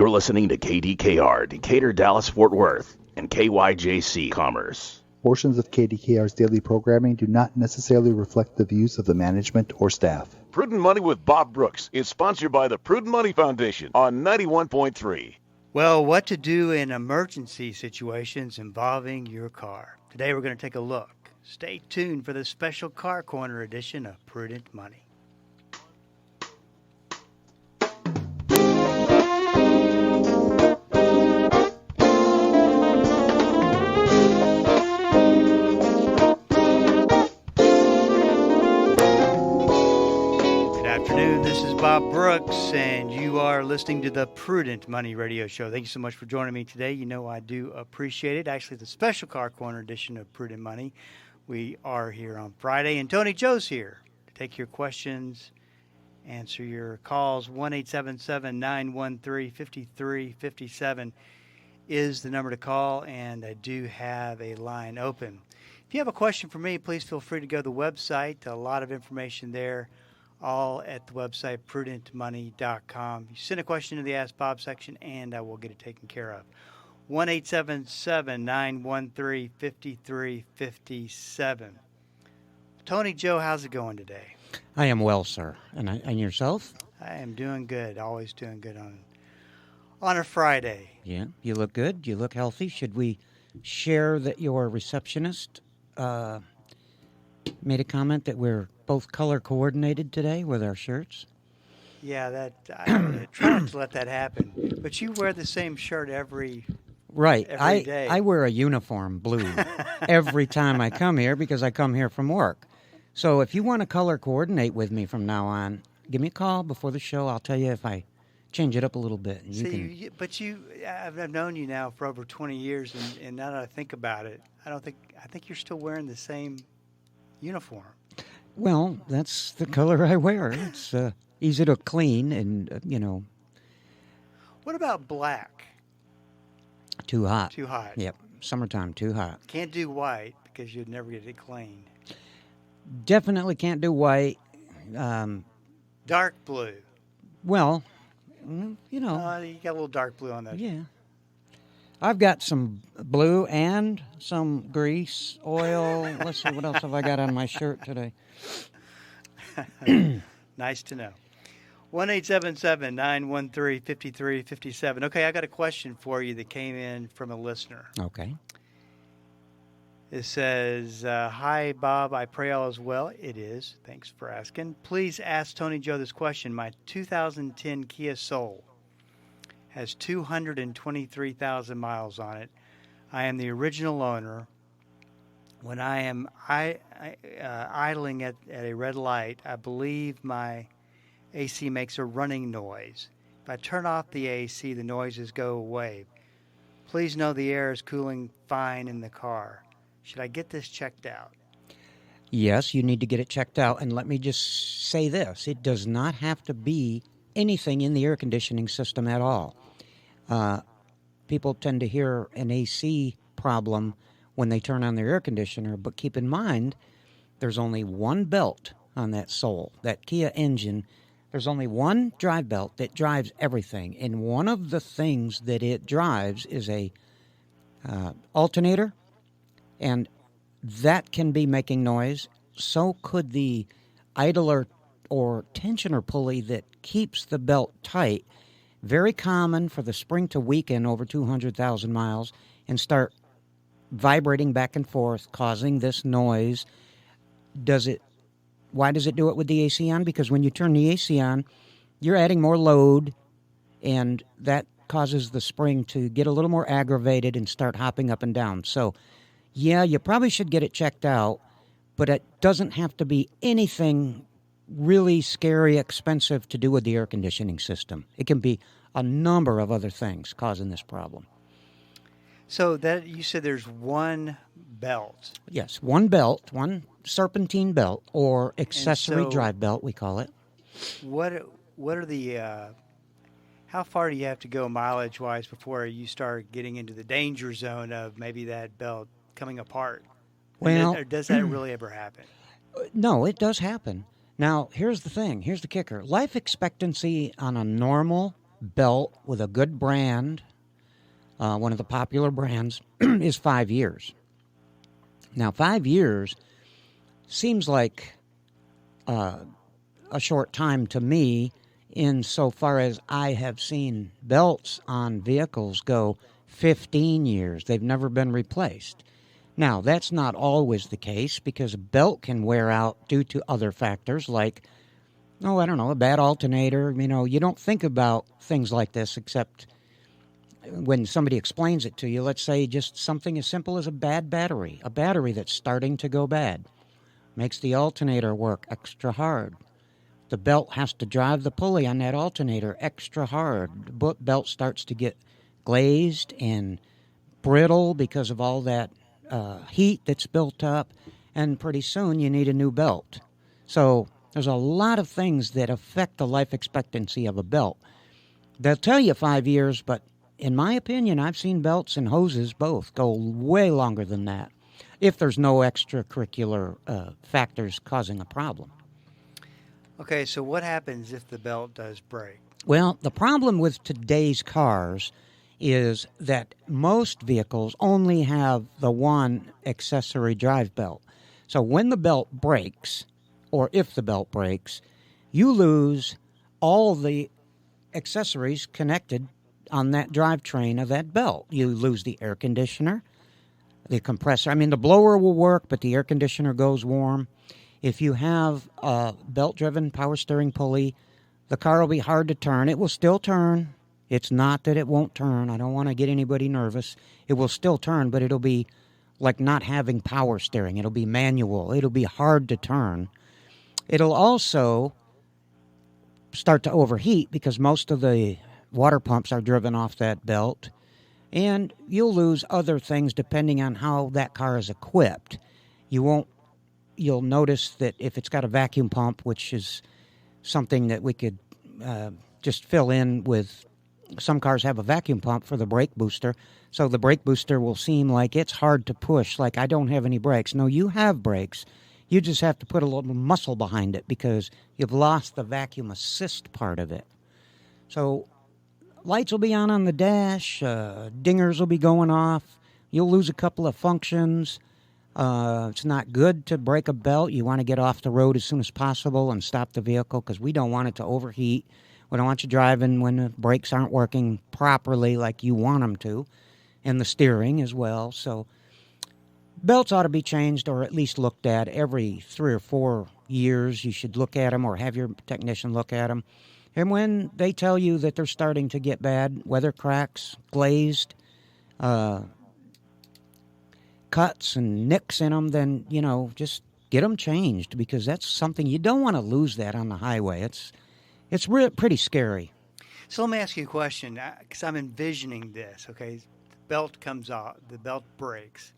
You're listening to KDKR, Decatur, Dallas, Fort Worth, and KYJC Commerce. Portions of KDKR's daily programming do not necessarily reflect the views of the management or staff. Prudent Money with Bob Brooks is sponsored by the Prudent Money Foundation on 91.3. Well, what to do in emergency situations involving your car. Today we're going to take a look. Stay tuned for the special Car Corner edition of Prudent Money. This is Bob Brooks, and you are listening to the Prudent Money Radio Show. Thank you so much for joining me today. You know I do appreciate it. Actually, the special Car Corner edition of Prudent Money. We are here on Friday, and Tony Joe's here to take your questions, answer your calls. 1-877-913-5357 is the number to call, and I do have a line open. If you have a question for me, please feel free to go to the website. A lot of information there. All at the website, prudentmoney.com. You send a question to the Ask Bob section, and I will get it taken care of. 1-877-913-5357. Tony Joe, how's it going today? I am well, sir. And yourself? I am doing good. Always doing good on a Friday. Yeah, you look good. You look healthy. Should we share that your receptionist made a comment that we're both color coordinated today with our shirts? Yeah, I try not to let that happen. But you wear the same shirt every day. I wear a uniform blue every time I come here because I come here from work. So if you want to color coordinate with me from now on, give me a call before the show. I'll tell you if I change it up a little bit. I've known you now for over 20 years, and now that I think about it, I think you're still wearing the same uniform. Well, that's the color I wear. It's easy to clean and, What about black? Too hot. Too hot. Yep. Summertime, too hot. Can't do white because you'd never get it cleaned. Definitely can't do white. Dark blue. Well, you got a little dark blue on that. Yeah. I've got some blue and some grease, oil. Let's see, what else have I got on my shirt today? Nice to know. 1-877-913-5357. Okay, I got a question for you that came in from a listener. Okay. It says, hi, Bob. I pray all is well. It is. Thanks for asking. Please ask Tony Joe this question. My 2010 Kia Soul has 223,000 miles on it. I am the original owner. When I am idling at a red light, I believe my AC makes a running noise. If I turn off the AC, the noises go away. Please know the air is cooling fine in the car. Should I get this checked out? Yes, you need to get it checked out. And let me just say this. It does not have to be anything in the air conditioning system at all. People tend to hear an AC problem when they turn on their air conditioner, but keep in mind, there's only one belt on that Soul, that Kia engine. There's only one drive belt that drives everything, and one of the things that it drives is a alternator, and that can be making noise. So could the idler or tensioner pulley that keeps the belt tight. Very common for the spring to weaken over 200,000 miles and start vibrating back and forth, causing this noise. Why does it do it with the AC on? Because when you turn the AC on, you're adding more load, and that causes the spring to get a little more aggravated and start hopping up and down. So, yeah, you probably should get it checked out, but it doesn't have to be anything really scary, expensive to do with the air conditioning system. It can be a number of other things causing this problem. So that you said there's one belt. Yes, one belt, one serpentine belt, or accessory drive belt, we call it. What are the how far do you have to go mileage-wise before you start getting into the danger zone of maybe that belt coming apart? Well, or does that really ever happen? No, it does happen. Now, here's the thing. Here's the kicker. Life expectancy on a normal belt with a good brand, one of the popular brands, is 5 years. Now, 5 years seems like a short time to me, insofar as I have seen belts on vehicles go 15 years. They've never been replaced. Now, that's not always the case, because a belt can wear out due to other factors like, a bad alternator. You don't think about things like this except when somebody explains it to you. Let's say just something as simple as a bad battery, a battery that's starting to go bad. Makes the alternator work extra hard. The belt has to drive the pulley on that alternator extra hard. The belt starts to get glazed and brittle because of all that heat that's built up, and pretty soon you need a new belt. So there's a lot of things that affect the life expectancy of a belt. They'll tell you 5 years, but in my opinion, I've seen belts and hoses both go way longer than that, if there's no extracurricular factors causing a problem. Okay, so what happens if the belt does break? Well, the problem with today's cars is that most vehicles only have the one accessory drive belt. So when the belt breaks, or if the belt breaks, you lose all the accessories connected on that drivetrain of that belt. You lose the air conditioner, the compressor. The blower will work, but the air conditioner goes warm. If you have a belt-driven power steering pulley, the car will be hard to turn. It will still turn. It's not that it won't turn. I don't want to get anybody nervous. It will still turn, but it'll be like not having power steering. It'll be manual. It'll be hard to turn. It'll also start to overheat because most of the water pumps are driven off that belt. And you'll lose other things depending on how that car is equipped. You'll notice that if it's got a vacuum pump, which is something that we could just fill in with, some cars have a vacuum pump for the brake booster, so the brake booster will seem like it's hard to push, like I don't have any brakes. No, you have brakes. You just have to put a little muscle behind it because you've lost the vacuum assist part of it. So lights will be on the dash, dingers will be going off, you'll lose a couple of functions. It's not good to break a belt. You want to get off the road as soon as possible and stop the vehicle because we don't want it to overheat. We don't want you driving when the brakes aren't working properly like you want them to, and the steering as well. So belts ought to be changed or at least looked at every 3 or 4 years. You should look at them or have your technician look at them. And when they tell you that they're starting to get bad, weather cracks, glazed, cuts and nicks in them, then, just get them changed because that's something you don't want to lose that on the highway. It's pretty scary. So let me ask you a question because I'm envisioning this, okay? The belt comes off, the belt breaks.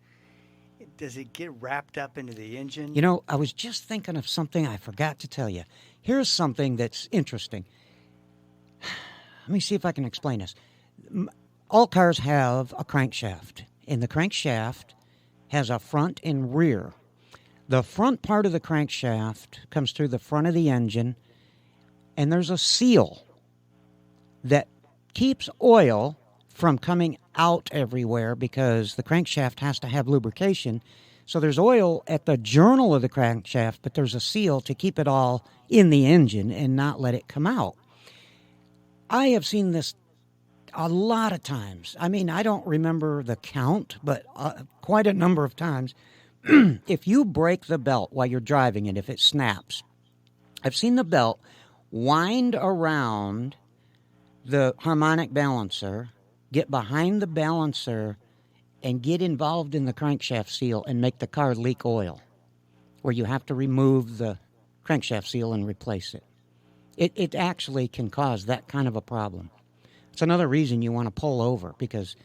Does it get wrapped up into the engine? I was just thinking of something I forgot to tell you. Here's something that's interesting. Let me see if I can explain this. All cars have a crankshaft, and the crankshaft has a front and rear. The front part of the crankshaft comes through the front of the engine, and there's a seal that keeps oil from coming out everywhere because the crankshaft has to have lubrication. So there's oil at the journal of the crankshaft, but there's a seal to keep it all in the engine and not let it come out. I have seen this a lot of times. I don't remember the count, but quite a number of times. If you break the belt while you're driving it, if it snaps, I've seen the belt wind around the harmonic balancer, get behind the balancer, and get involved in the crankshaft seal and make the car leak oil, where you have to remove the crankshaft seal and replace it. It actually can cause that kind of a problem. It's another reason you want to pull over because,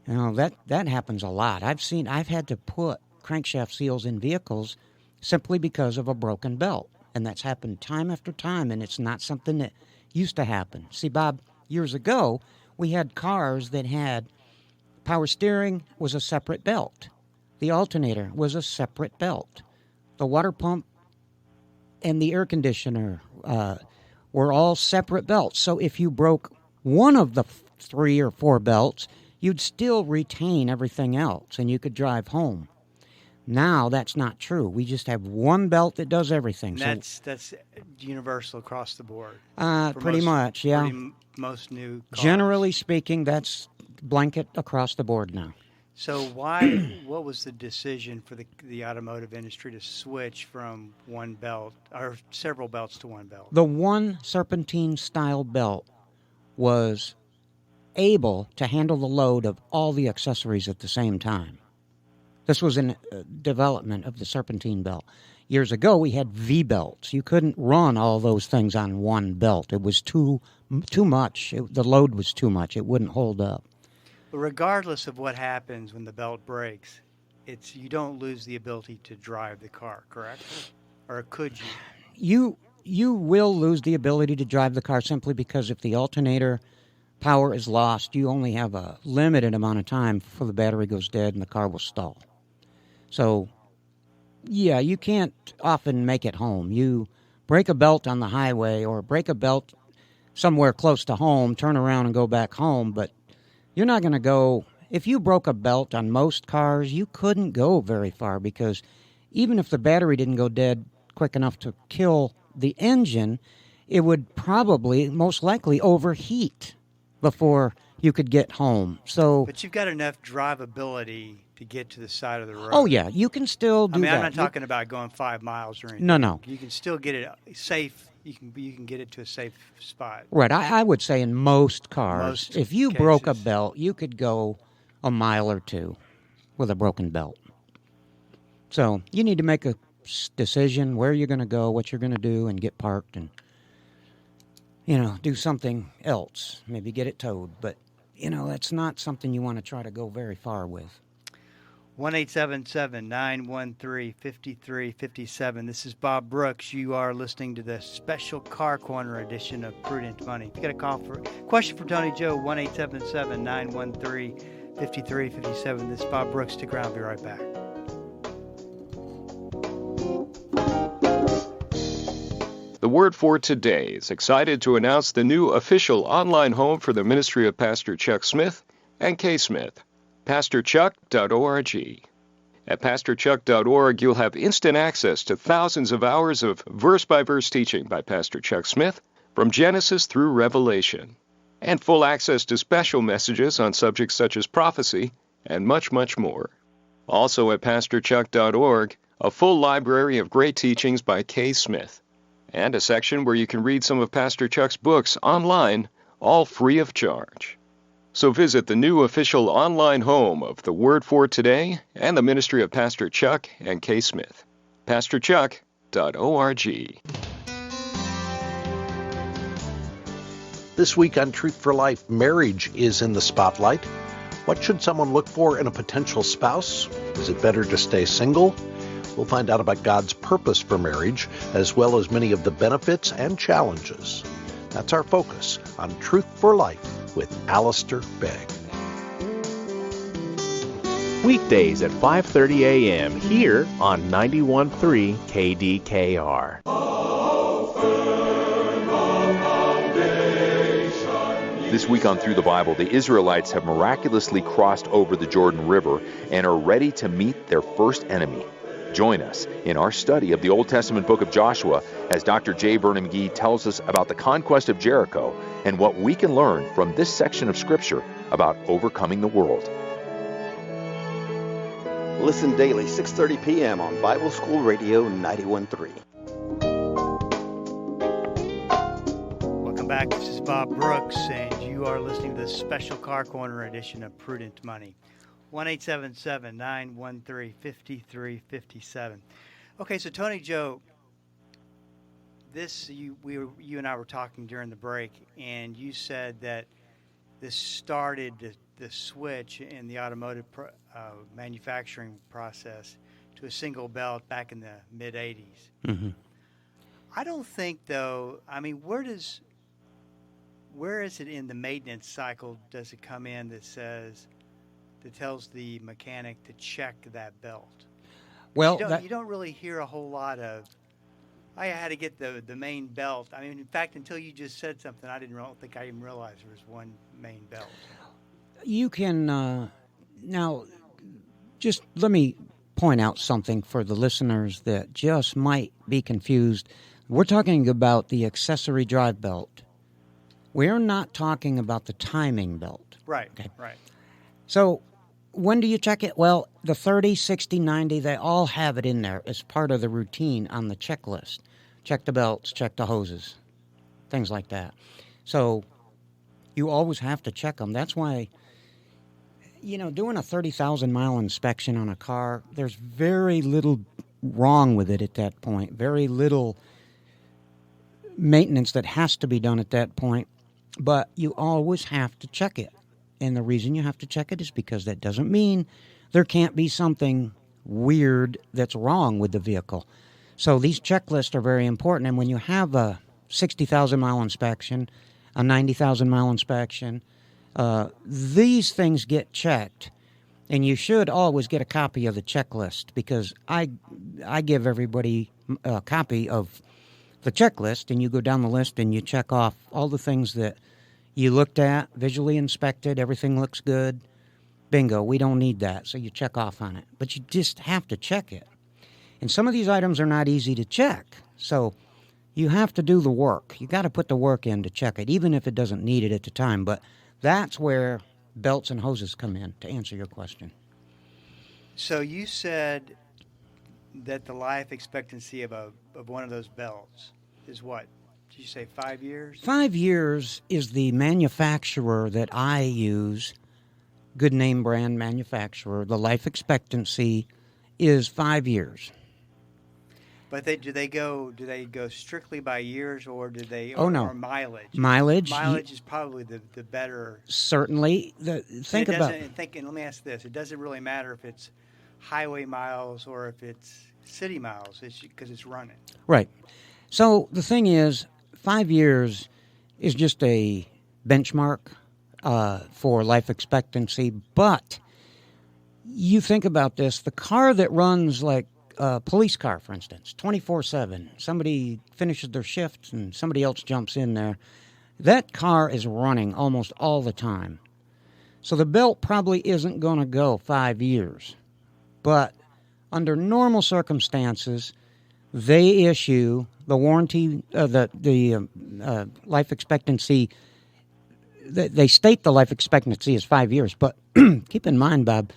that happens a lot. I've had to put crankshaft seals in vehicles simply because of a broken belt. And that's happened time after time, and it's not something that used to happen. See, Bob, years ago, we had cars that had power steering was a separate belt. The alternator was a separate belt. The water pump and the air conditioner were all separate belts. So if you broke one of the 3 or 4 belts, you'd still retain everything else, and you could drive home. Now that's not true. We just have one belt that does everything. And that's universal across the board. Pretty much, yeah. Most new cars. Generally speaking, that's blanket across the board now. So what was the decision for the automotive industry to switch from one belt or several belts to one belt? The one serpentine-style belt was able to handle the load of all the accessories at the same time. This was in development of the serpentine belt. Years ago, we had V-belts. You couldn't run all those things on one belt. It was too much. The load was too much. It wouldn't hold up. But regardless of what happens when the belt breaks, you don't lose the ability to drive the car, correct? Or could you? You will lose the ability to drive the car simply because if the alternator power is lost, you only have a limited amount of time before the battery goes dead and the car will stall. So, yeah, you can't often make it home. You break a belt on the highway or break a belt somewhere close to home, turn around and go back home, but you're not going to go. If you broke a belt on most cars, you couldn't go very far because even if the battery didn't go dead quick enough to kill the engine, it would probably, most likely, overheat before you could get home. But you've got enough drivability to get to the side of the road. Oh, yeah, you can still do that. I'm not talking about going 5 miles or anything. No. You can still get it safe. You can get it to a safe spot. Right. I would say in most cars, if you broke a belt, you could go a mile or 2 with a broken belt. So you need to make a decision where you're going to go, what you're going to do, and get parked and, do something else. Maybe get it towed. But, that's not something you want to try to go very far with. 1-877-913-5357. This is Bob Brooks. You are listening to the special Car Corner edition of Prudent Money. If you got a question for Tony Joe, 1-877-913-5357. This is Bob Brooks. Stick around. I'll be right back. The Word for Today is excited to announce the new official online home for the ministry of Pastor Chuck Smith and Kay Smith, PastorChuck.org. At PastorChuck.org, you'll have instant access to thousands of hours of verse-by-verse teaching by Pastor Chuck Smith from Genesis through Revelation, and full access to special messages on subjects such as prophecy and much, much more. Also at PastorChuck.org, a full library of great teachings by Kay Smith, and a section where you can read some of Pastor Chuck's books online, all free of charge. So visit the new official online home of the Word for Today and the ministry of Pastor Chuck and Kay Smith, PastorChuck.org. This week on Truth for Life, marriage is in the spotlight. What should someone look for in a potential spouse? Is it better to stay single? We'll find out about God's purpose for marriage, as well as many of the benefits and challenges. That's our focus on Truth for Life with Alistair Begg. Weekdays at 5:30 a.m. here on 91.3 KDKR. This week on Through the Bible, the Israelites have miraculously crossed over the Jordan River and are ready to meet their first enemy. Join us in our study of the Old Testament book of Joshua as Dr. J. Vernon McGee tells us about the conquest of Jericho and what we can learn from this section of Scripture about overcoming the world. Listen daily, 6:30 p.m. on Bible School Radio 91.3. Welcome back. This is Bob Brooks, and you are listening to the special Car Corner edition of Prudent Money. 1-877-913-5357. Okay, so Tony Joe, you and I were talking during the break, and you said that this started the switch in the automotive manufacturing process to a single belt back in the mid-'80s. Mm-hmm. I don't think, though, where is it in the maintenance cycle does it come in that tells the mechanic to check that belt? Well, you don't really hear a whole lot of I had to get the main belt. I mean, in fact, until you just said something, I didn't think I even realized there was one main belt. You can now just let me point out something for the listeners that just might be confused. We're talking about the accessory drive belt. We're not talking about the timing belt. Right, okay? Right. So when do you check it? Well, the 30, 60, 90, they all have it in there as part of the routine on the checklist. Check the belts, check the hoses, things like that. So you always have to check them. That's why, doing a 30,000-mile inspection on a car, there's very little wrong with it at that point, very little maintenance that has to be done at that point, but you always have to check it. And the reason you have to check it is because that doesn't mean there can't be something weird that's wrong with the vehicle. So these checklists are very important. And when you have a 60,000-mile inspection, a 90,000-mile inspection, these things get checked. And you should always get a copy of the checklist because I give everybody a copy of the checklist, and you go down the list and you check off all the things that you looked at, visually inspected, everything looks good. Bingo, we don't need that, so you check off on it. But you just have to check it. And some of these items are not easy to check, so you have to do the work. You got to put the work in to check it, even if it doesn't need it at the time. But that's where belts and hoses come in, to answer your question. So you said that the life expectancy of one of those belts is what? Did you say 5 years? 5 years is the manufacturer that I use, good name brand manufacturer. The life expectancy is 5 years. But do they go strictly by years, or do they? Oh, no. Or mileage? Mileage Is probably the better. Certainly. Let me ask this: it doesn't really matter if it's highway miles or if it's city miles, because it's running. Right. So the thing is, 5 years is just a benchmark for life expectancy. But you think about this: the car that runs like a police car, for instance, 24/7. Somebody finishes their shift and somebody else jumps in there. That car is running almost all the time. So the belt probably isn't going to go 5 years. But under normal circumstances, they issue the warranty, the life expectancy. They state the life expectancy is 5 years. But keep in mind, Bob,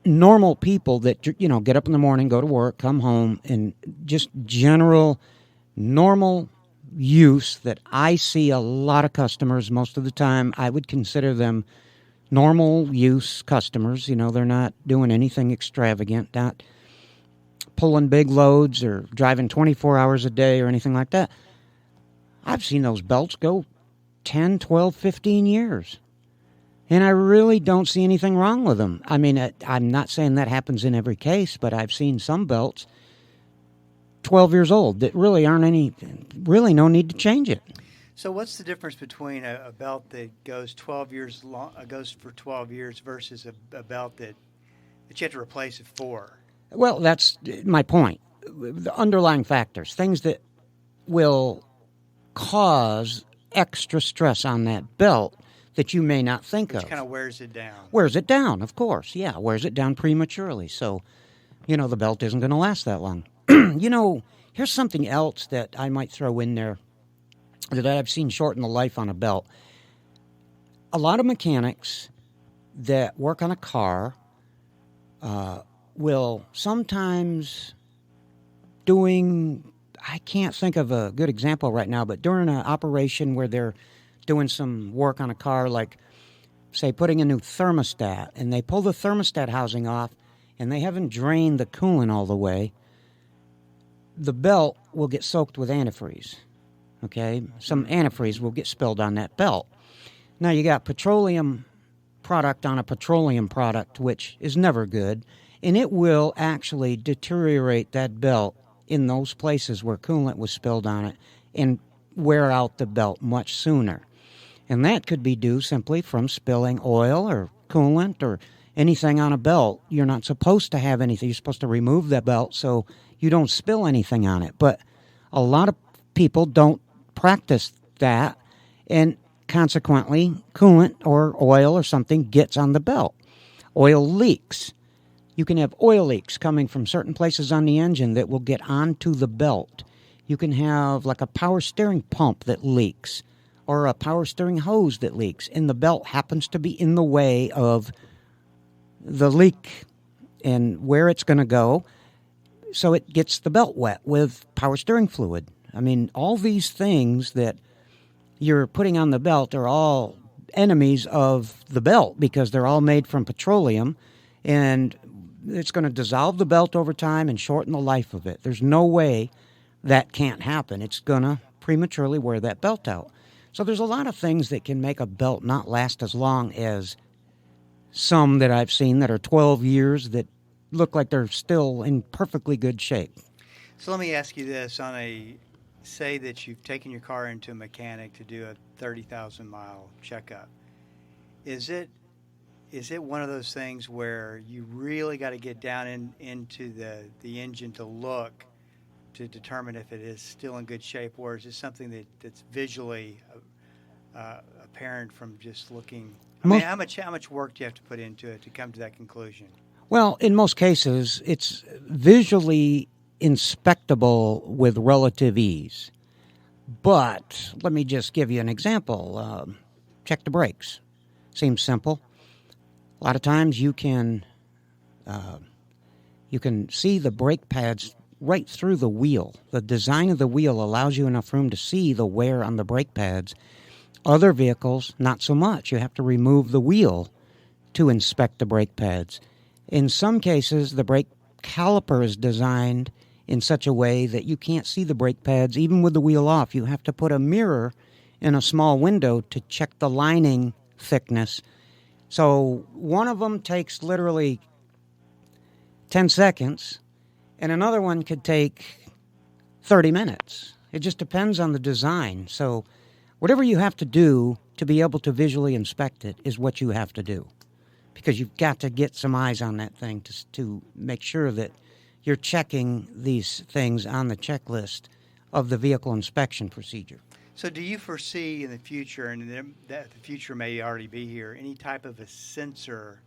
normal people that, get up in the morning, go to work, come home, and just general normal use that I see a lot of customers most of the time, I would consider them normal use customers. They're not doing anything extravagant, not pulling big loads or driving 24 hours a day or anything like that. I've seen those belts go 10, 12, 15 years. And I really don't see anything wrong with them. I mean, I'm not saying that happens in every case, but I've seen some belts 12 years old that really really no need to change it. So what's the difference between a belt that goes 12 years long, goes for 12 years versus a belt that you have to replace it for? Well, that's my point. The underlying factors, things that will cause extra stress on that belt that you may not think of. Which kind of wears it down. Wears it down, of course. Yeah, wears it down prematurely. So, the belt isn't going to last that long. Here's something else that I might throw in there that I've seen shorten the life on a belt. A lot of mechanics that work on a car will sometimes I can't think of a good example right now, but during an operation where they're doing some work on a car, like, say, putting a new thermostat, and they pull the thermostat housing off, and they haven't drained the coolant all the way, the belt will get soaked with antifreeze, okay? Some antifreeze will get spilled on that belt. Now, you got petroleum product on a petroleum product, which is never good, and it will actually deteriorate that belt in those places where coolant was spilled on it and wear out the belt much sooner. And that could be due simply from spilling oil or coolant or anything on a belt. You're not supposed to have anything. You're supposed to remove that belt so you don't spill anything on it. But A lot of people don't practice that, and consequently, coolant or oil or something gets on the belt. Oil leaks. You can have oil leaks coming from certain places on the engine that will get onto the belt. You can have like a power steering pump that leaks or a power steering hose that leaks, and the belt happens to be in the way of the leak and where it's going to go, so it gets the belt wet with power steering fluid. I mean, all these things that you're putting on the belt are all enemies of the belt because they're all made from petroleum, and it's going to dissolve the belt over time and shorten the life of it. There's no way that can't happen. It's going to prematurely wear that belt out. So there's a lot of things that can make a belt not last as long as some that I've seen that are 12 years that look like they're still in perfectly good shape. So let me ask you this. Say that you've taken your car into a mechanic to do a 30,000-mile checkup. Is it one of those things where you really got to get down into the engine to look to determine if it is still in good shape, or is it something that's visually apparent from just looking? I mean, how much work do you have to put into it to come to that conclusion? Well, in most cases, it's visually inspectable with relative ease. But let me just give you an example. Check the brakes. Seems simple. A lot of times you can see the brake pads right through the wheel. The design of the wheel allows you enough room to see the wear on the brake pads. Other vehicles, not so much. You have to remove the wheel to inspect the brake pads. In some cases, the brake caliper is designed in such a way that you can't see the brake pads even with the wheel off. You have to put a mirror in a small window to check the lining thickness. So one of them takes literally 10 seconds, and another one could take 30 minutes. It just depends on the design. So whatever you have to do to be able to visually inspect it is what you have to do, because you've got to get some eyes on that thing to make sure that you're checking these things on the checklist of the vehicle inspection procedure. So do you foresee in the future, and that the future may already be here, any type of a sensor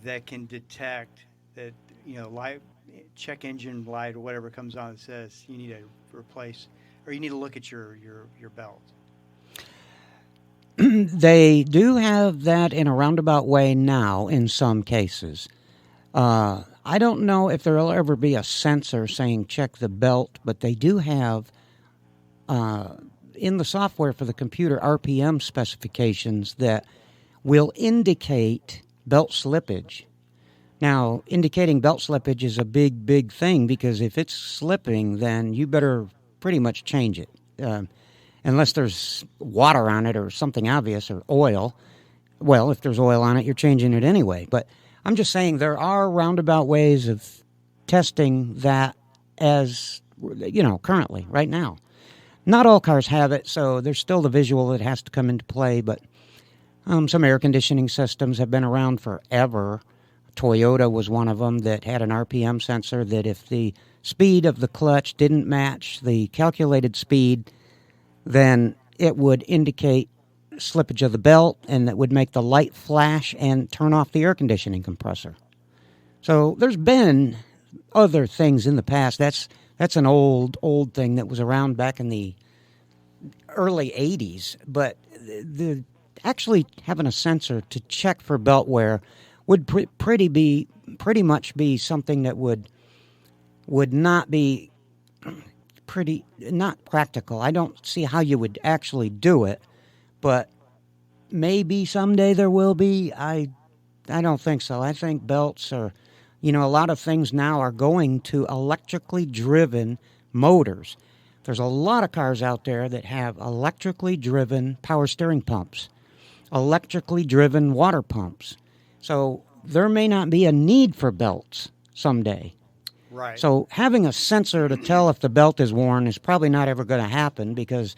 that can detect that, light, check engine light or whatever comes on that says you need to replace, or you need to look at your belt? They do have that in a roundabout way now in some cases. I don't know if there will ever be a sensor saying check the belt, but they do have in the software for the computer RPM specifications that will indicate belt slippage. Now, indicating belt slippage is a big, big thing, because if it's slipping, then you better pretty much change it. Unless there's water on it or something obvious, or oil. Well, if there's oil on it, you're changing it anyway. But I'm just saying there are roundabout ways of testing that as, currently, right now. Not all cars have it, so there's still the visual that has to come into play, but some air conditioning systems have been around forever. Toyota was one of them that had an RPM sensor that if the speed of the clutch didn't match the calculated speed, then it would indicate slippage of the belt, and that would make the light flash and turn off the air conditioning compressor. So there's been other things in the past. That's an old thing that was around back in the early 80s. But actually having a sensor to check for belt wear would pretty much be something that would not be not practical. I don't see how you would actually do it, but maybe someday there will be. I don't think so. I think belts are, a lot of things now are going to electrically driven motors. There's a lot of cars out there that have electrically driven power steering pumps, electrically driven water pumps. So there may not be a need for belts someday. Right. So having a sensor to tell if the belt is worn is probably not ever going to happen, because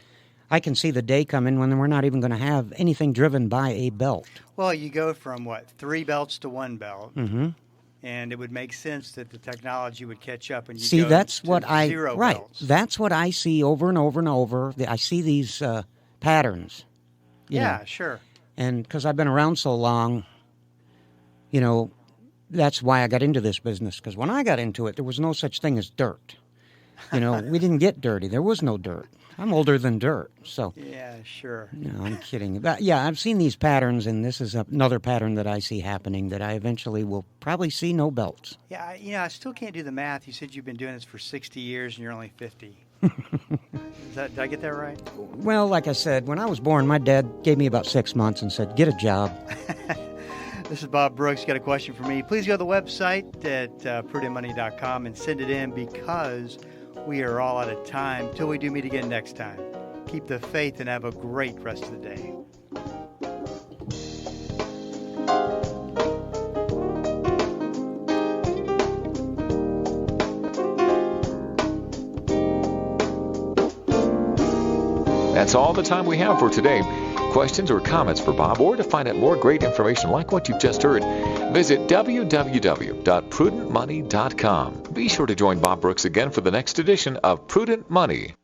I can see the day coming when we're not even going to have anything driven by a belt. Well, you go from, 3 belts to 1 belt. Mm-hmm. And it would make sense that the technology would catch up and you See, go that's to what zero right. belts. That's what I see over and over and over. I see these patterns. you Yeah, know. sure. And because I've been around so long, that's why I got into this business. Because when I got into it, there was no such thing as dirt. We didn't get dirty. There was no dirt. I'm older than dirt, so. Yeah, sure. No, I'm kidding. But, yeah, I've seen these patterns, and this is another pattern that I see happening that I eventually will probably see no belts. Yeah, I still can't do the math. You said you've been doing this for 60 years and you're only 50. Did I get that right? Well, like I said, when I was born, my dad gave me about 6 months and said, get a job. This is Bob Brooks. Got a question for me. Please go to the website at prudentmoney.com and send it in because we are all out of time. Till we do meet again next time. Keep the faith and have a great rest of the day. That's all the time we have for today. Questions or comments for Bob, or to find out more great information like what you've just heard, visit www.prudentmoney.com. Be sure to join Bob Brooks again for the next edition of Prudent Money.